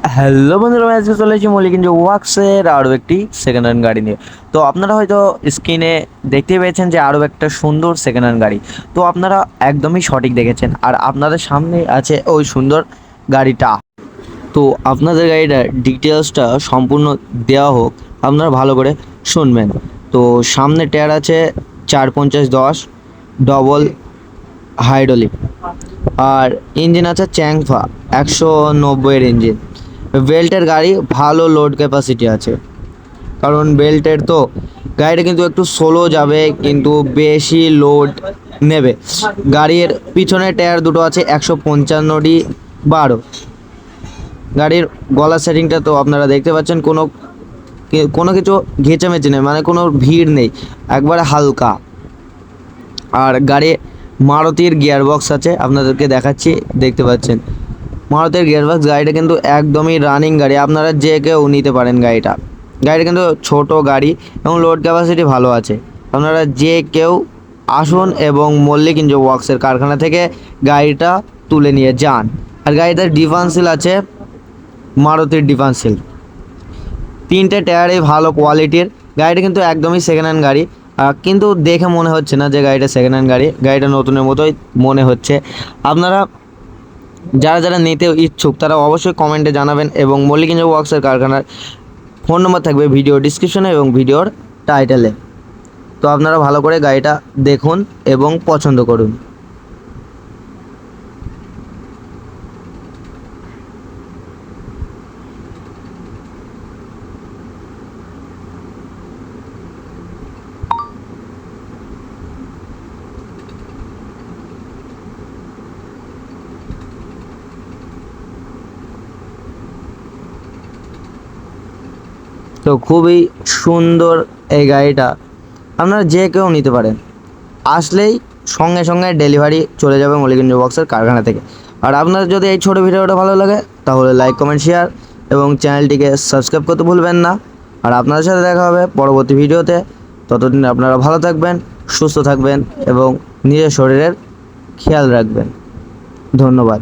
Hello বন্ধুরা, আমি আজকে চলে এসেছি মল্লিকগঞ্জ ওয়ার্কসের আরও একটি সেকেন্ড হ্যান্ড গাড়ি নিয়ে। তো আপনারা হয়তো স্ক্রিনে দেখতেই পেয়েছেন যে আরও একটা সুন্দর সেকেন্ড হ্যান্ড গাড়ি। তো আপনারা একদমই সঠিক দেখেছেন, আর আপনাদের সামনে আছে ওই সুন্দর গাড়িটা। তো আপনাদের গাড়িটার ডিটেলসটা সম্পূর্ণ দেওয়া হোক, আপনারা ভালো করে শুনবেন। তো সামনে টায়ার আছে 450/10 ডবল হাইড্রোলিক, আর ইঞ্জিন আছে চ্যাংফা 190-এর ইঞ্জিন। বেল্টের গাড়ি, ভালো লোড ক্যাপাসিটি আছে, কারণ বেল্টের তো গাড়িটা কিন্তু একটু স্লো যাবে কিন্তু বেশি লোড নেবে। গাড়ির পিছনের টায়ার দুটো আছে 155/12। গাড়ির গলা সেটিংটা তো আপনারা দেখতে পাচ্ছেন, কোনো কোনো কিছু ঘেঁচামেচি নেই, মানে কোনো ভিড় নেই, একবারে হালকা। আর গাড়ি মারুতির গিয়ারবক্স আছে, আপনাদেরকে দেখাচ্ছি, দেখতে পাচ্ছেন মারুতির গিয়ারবক্স। গাড়িটা কিন্তু একদমই রানিং গাড়ি, আপনারা যে কেউ নিতে পারেন গাড়িটা। গাড়িটা কিন্তু ছোট গাড়ি এবং লোড ক্যাপাসিটি ভালো আছে। আপনারা যে কেউ আসুন এবং মল্লিকগঞ্জ ওয়ার্কসের কারখানা থেকে গাড়িটা তুলে নিয়ে যান। আর গাড়িটার ডিফারেন্সিয়াল আছে মারুতির ডিফারেন্সিয়াল, তিনটে টায়ারই ভালো কোয়ালিটির। গাড়িটা কিন্তু একদমই সেকেন্ড হ্যান্ড গাড়ি, কিন্তু দেখে মনে হচ্ছে না যে গাড়িটা সেকেন্ড হ্যান্ড গাড়ি, গাড়িটা নতুনের মতোই মনে হচ্ছে। আপনারা যারা যারা নিতে ইচ্ছুক তারা অবশ্যই কমেন্টে জানাবেন, এবং মল্লিকগঞ্জ ওয়ার্কসের কারখানার ফোন নম্বর থাকবে ভিডিও ডিসক্রিপশনে এবং ভিডিওর টাইটেলে। তো আপনারা ভালো করে গাড়িটা দেখুন এবং পছন্দ করুন। তো খুবই সুন্দর এই গাড়িটা, আপনারা যে কেউ নিতে পারেন। আসলেই সঙ্গে সঙ্গে ডেলিভারি চলে যাবে মল্লিকগঞ্জ বক্সের কারখানা থেকে। আর আপনার যদি এই ছোটো ভিডিওটা ভালো লাগে তাহলে লাইক, কমেন্ট, শেয়ার এবং চ্যানেলটিকে সাবস্ক্রাইব করতে ভুলবেন না। আর আপনাদের সাথে দেখা হবে পরবর্তী ভিডিওতে। ততদিন আপনারা ভালো থাকবেন, সুস্থ থাকবেন এবং নিজের শরীরের খেয়াল রাখবেন। ধন্যবাদ।